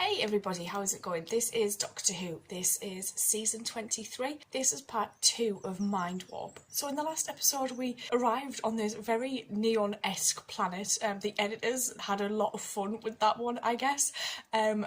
Hey everybody, how is it going? This is Doctor Who. This is season 23. This is part 2 of Mindwarp. So in the last episode we arrived on this very neon-esque planet. The editors had a lot of fun with that one, I guess.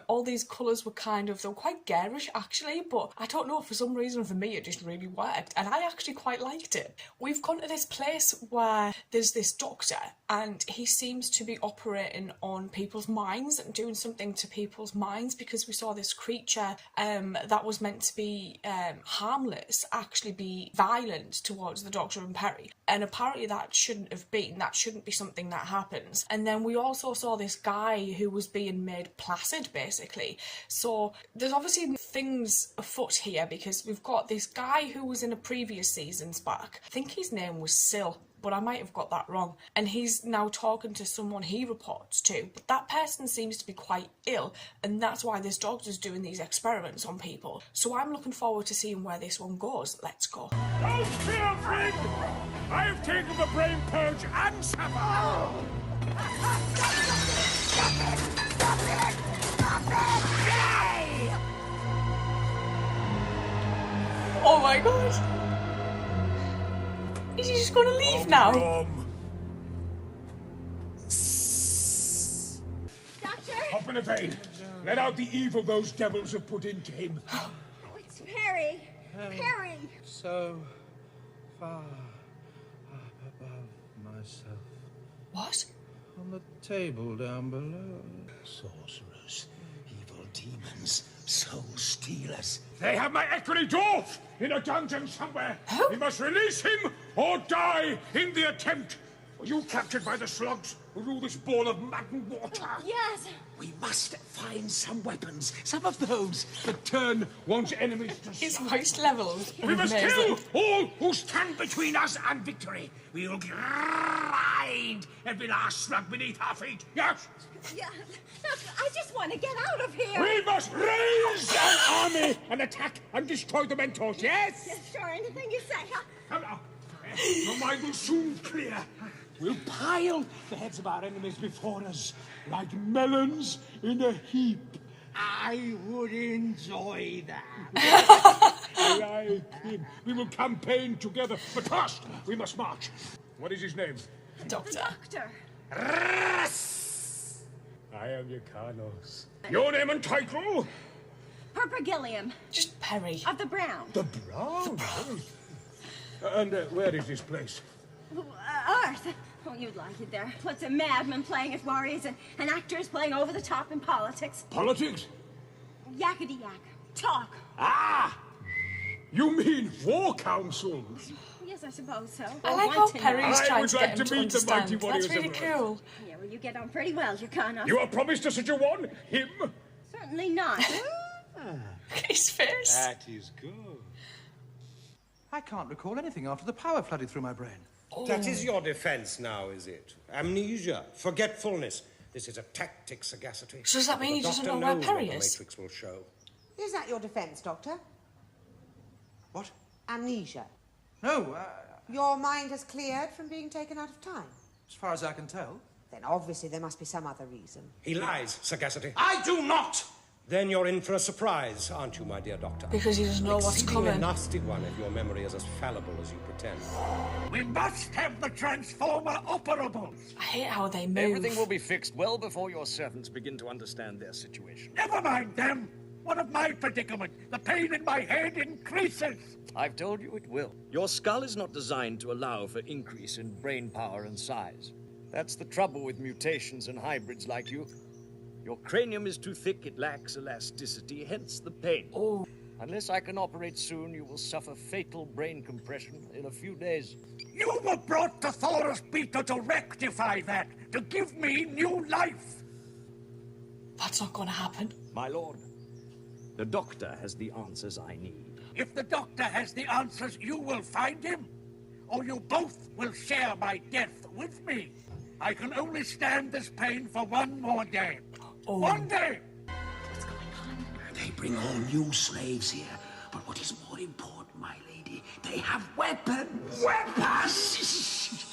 All these colours were they were quite garish actually, but I don't know, for some reason for me it just really worked and I actually quite liked it. We've gone to this place where there's this doctor and he seems to be operating on people's minds and doing something to people's minds, because we saw this creature that was meant to be harmless actually be violent towards the Doctor and Perry, and apparently that shouldn't be something that happens. And then we also saw this guy who was being made placid basically, so there's obviously things afoot here, because we've got this guy who was in a previous seasons back, I think his name was Syl, but I might have got that wrong, and he's now talking to someone he reports to, but that person seems to be quite ill, and that's why this doctor's doing these experiments on people. So I'm looking forward to seeing where this one goes. Let's go. Don't fear, friend! I have taken the brain purge and supper! Oh my god! Is he just going to leave now? Doctor? Hop in a vein. Let out the evil those devils have put into him. Oh, it's Perry. Perry. So far up above myself. What? On the table down below. Sorcerers, evil demons, soul stealers. They have my equity dwarf in a dungeon somewhere. Huh? We must release him or die in the attempt. Were you captured by the slugs who rule this ball of mud and water? Yes. We must find some weapons, some of those that turn One's enemies to His slugs. voice levels are We must amazing. kill all who stand between us and victory. We will grind every last slug beneath our feet. Yes. Yeah. Look, I just want to get out of here. We must raise an army and attack and destroy the Mentors. Yes. Yes, sure, anything you say. Come now. Your mind will soon clear. We'll pile the heads of our enemies before us like melons in a heap. I would enjoy that. Like him. We will campaign together. But first, we must march. What is his name? The Doctor. doctor. I am Yakanos. Your name and title? Perpigillium Just Perry. of the Brown. The Brown. And where is this place? Earth. Oh, you'd like it there. Lots of madmen playing as warriors and actors playing over the top in politics. Politics? Yakety yak. Talk. Ah! You mean war councils? Yes, I suppose so. I like how to know. Perry's I trying would to like get him to to meet the mighty understand. warriors That's really of Earth. cool. Yeah, well, you get on pretty well, Yakanos. You are promised to such a one? Him? Certainly not. His face. That is good. I can't recall anything after the power flooded through my brain. That is your defense now, is it? Amnesia, forgetfulness. This is a tactic, sagacity. So does that mean The he doesn't Doctor know where knows Perry what the is? Matrix will show. Is that your defense, Doctor? What? Amnesia. No, Your mind has cleared from being taken out of time? as far as I can tell. Then obviously there must be some other reason. He lies, sagacity. I do not! Then you're in for a surprise, aren't you, my dear Doctor? Because he doesn't know what's Exceedingly coming. nasty one if your memory is as fallible as you pretend. We must have the Transformer operable. I hate how they move. Everything will be fixed well before your servants begin to understand their situation. Never mind them. What of my predicament? The pain in my head increases. I've told you it will. Your skull is not designed to allow for increase in brain power and size. That's the trouble with mutations and hybrids like you. Your cranium is too thick, it lacks elasticity, hence the pain. Oh. Unless I can operate soon, you will suffer fatal brain compression in a few days. You were brought to Thoros Beta to rectify that, to give me new life. That's not going to happen. My lord, the Doctor has the answers I need. If the Doctor has the answers, you will find him. Or you both will share my death with me. I can only stand this pain for one more day. Oh. One day! What's going on? They bring all new slaves here. But what is more important, my lady, they have weapons. Weapons!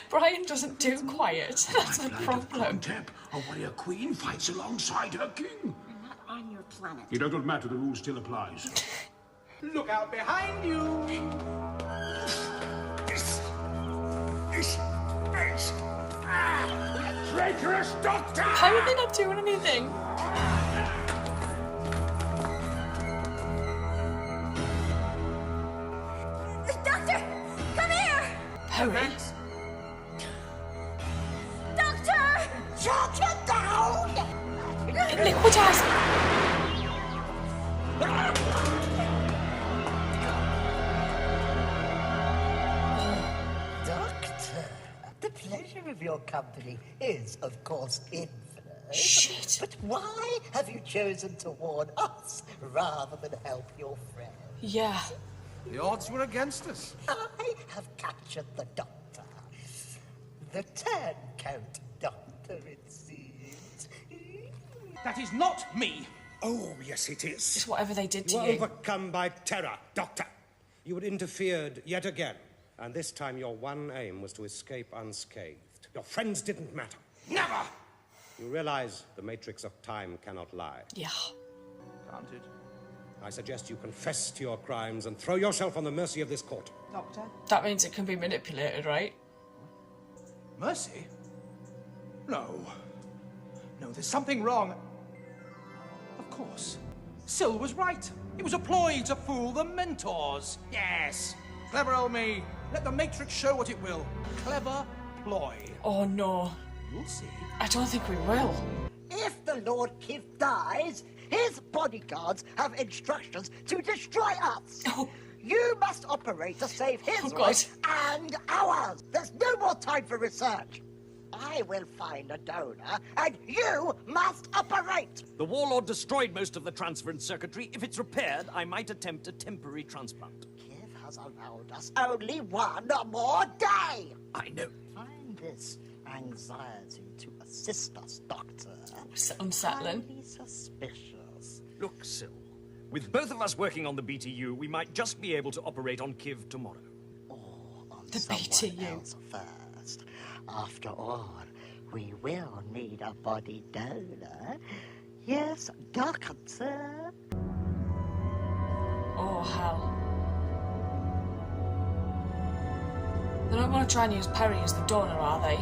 Brian doesn't do quiet. That's the problem. Tap A warrior queen fights alongside her king. I'm not on your planet. It doesn't matter, the rule still applies. Look out behind you! Traitorous doctor! How are they not doing anything? Doctor! Come here! Perry? Doctor! Shut it down! Liquidize! Doctor, the pleasure of your company is, of course, infinite. Shit. But why have you chosen to warn us rather than help your friend? Yeah. The odds were against us. I have captured the doctor. The turncoat doctor, it seems. That is not me. Oh, yes, it is. It's whatever they did to You were you. overcome by terror, Doctor. You had interfered yet again, and this time your one aim was to escape unscathed. Your friends didn't matter. Never! You realize the matrix of time cannot lie. Yeah. Can't it? I suggest you confess to your crimes and throw yourself on the mercy of this court. Doctor? That means it can be manipulated, right? Mercy? No. No, there's something wrong. Of course. Syl was right. It was a ploy to fool the mentors. Yes. Clever old me. Let the Matrix show what it will. Clever ploy. Oh no. You'll see. I don't think we will. If the Lord Kiv dies, his bodyguards have instructions to destroy us. Oh. You must operate to save his Oh, God. life and ours. There's no more time for research. I will find a donor, and you must operate. The Warlord destroyed most of the transference circuitry. If it's repaired, I might attempt a temporary transplant. Kiv has allowed us only one more day. I know. Find this anxiety to assist us, Doctor. It's unsettling. Highly suspicious. Look, Syl, with both of us working on the BTU, we might just be able to operate on Kiv tomorrow. Or on The someone BTU. else first. After all, we will need a body donor. Yes, Doctor. Oh, hell. They don't want to try and use Perry as the donor, are they?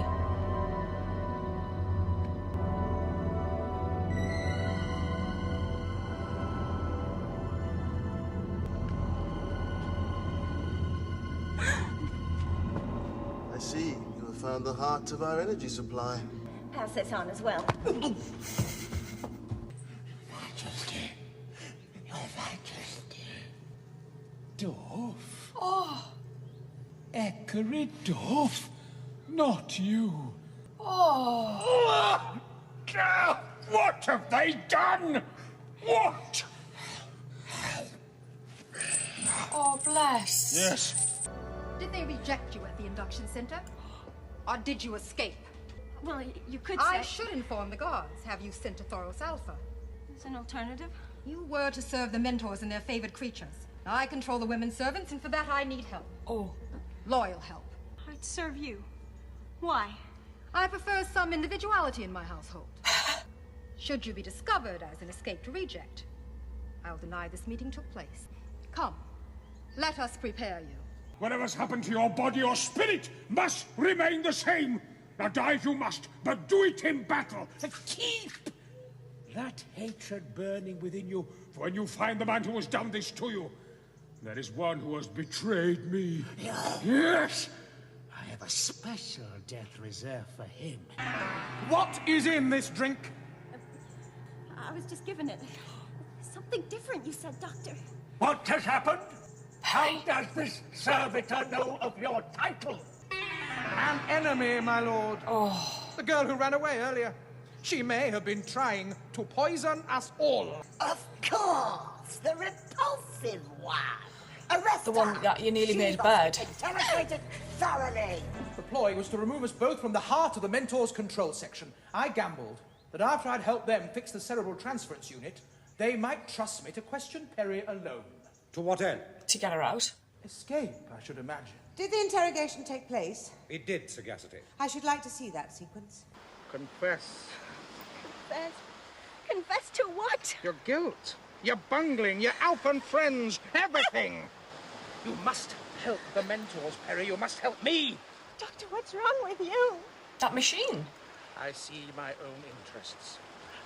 I see. You have found the heart of our energy supply. Pass this on as well. Majesty. Your Majesty. Dwarf? Oh. Ekery Dwarf? Not you. Oh. What have they done? What? Oh, bless. Yes. Did they reject you at the induction center? Or did you escape? Well, you could say... I should inform the guards. Have you sent to Thoros Alpha? There's an alternative. You were to serve the mentors and their favored creatures. I control the women servants, and for that I need help. Oh. Loyal help. I'd serve you. Why? I prefer some individuality in my household. Should you be discovered as an escaped reject, I'll deny this meeting took place. Come, let us prepare you. Whatever's happened to your body or spirit must remain the same. Now die you must, but do it in battle. And keep that hatred burning within you for when you find the man who has done this to you. There is one who has betrayed me. Yes! I have a special death reserved for him. What is in this drink? I was just given it. Something different, you said, Doctor. What has happened? How does this servitor know of your title? An enemy, my lord. Oh. The girl who ran away earlier. She may have been trying to poison us all. Of course, the repulsive one. Arrest The one her. that you nearly She made must bad. be interrogated thoroughly. The ploy was to remove us both from the heart of the Mentor's control section. I gambled that after I'd helped them fix the cerebral transference unit, they might trust me to question Perry alone. To what end? To get her out. Escape, I should imagine. Did the interrogation take place? It did, Sagacity. I should like to see that sequence. Confess. confess. Confess to what? Your guilt, your bungling, your Alpen friends, everything. You must help the mentors, Perry. You must help me. Doctor, what's wrong with you? That machine. I see my own interests.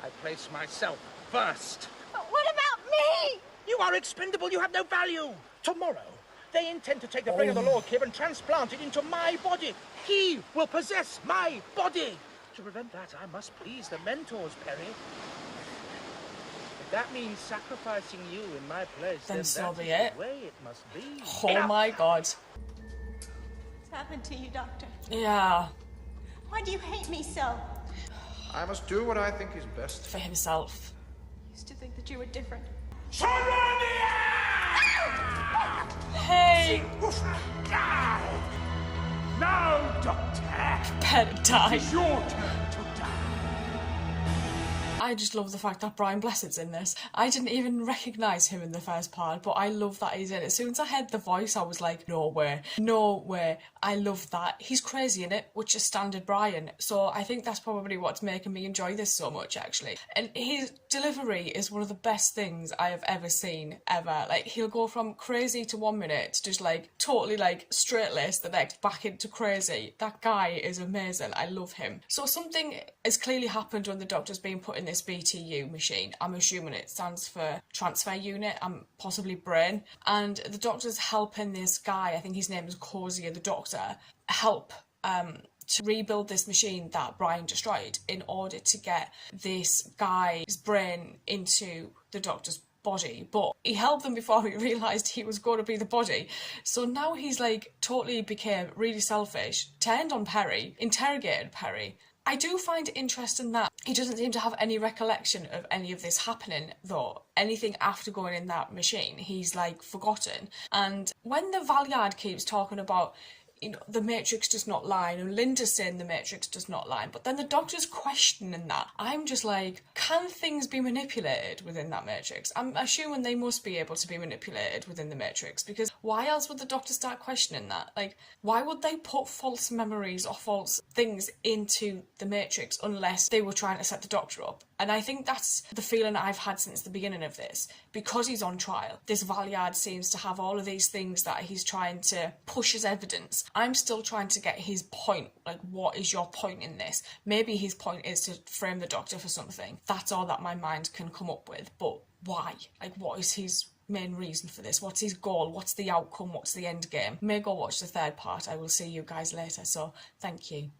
I place myself first. But what about me? You are expendable. You have no value. Tomorrow, they intend to take the brain of the Lord Kib and transplant it into my body. He will possess my body. To prevent that, I must please the mentors, Perry. If that means sacrificing you in my place, Then so that's be it. the way it must be. Oh my god. What's happened to you, Doctor? Yeah. Why do you hate me so? I must do what I think is best. For himself. I used to think that you were different. Hey! Now, Doctor, Better die. it's your turn to die. I just love the fact that Brian Blessed's in this. I didn't even recognise him in the first part, but I love that he's in it. As soon as I heard the voice, I was like, no way, no way. I love that. He's crazy in it, which is standard Brian. So I think that's probably what's making me enjoy this so much, actually. And his delivery is one of the best things I have ever seen, ever. Like, he'll go from crazy to 1 minute to just, like, totally, like, straight-laced the next, back into crazy. That guy is amazing. I love him. So something has clearly happened when the Doctor's being put in this BTU machine. I'm assuming it stands for transfer unit, possibly brain. And the Doctor's helping this guy, I think his name is Cozier, the Doctor, help to rebuild this machine that Brian destroyed in order to get this guy's brain into the Doctor's body. But he helped them before he realised he was going to be the body. So now he's like totally became really selfish, turned on Perry, interrogated Perry. I do find it interesting that he doesn't seem to have any recollection of any of this happening, though. Anything after going in that machine, he's like forgotten. And when the Valiard keeps talking about, you know, the Matrix does not lie, and Linda's saying the Matrix does not lie, but then the Doctor's questioning that, I'm just like, can things be manipulated within that Matrix? I'm assuming they must be able to be manipulated within the Matrix, because why else would the Doctor start questioning that? Like, why would they put false memories or false things into the Matrix unless they were trying to set the Doctor up? And I think that's the feeling I've had since the beginning of this. Because he's on trial, this Valiard seems to have all of these things that he's trying to push as evidence. I'm still trying to get his point. Like, what is your point in this? Maybe his point is to frame the Doctor for something. That's all that my mind can come up with. But why? Like, what is his main reason for this? What's his goal? What's the outcome? What's the end game? May go watch the third part. I will see you guys later. So, thank you.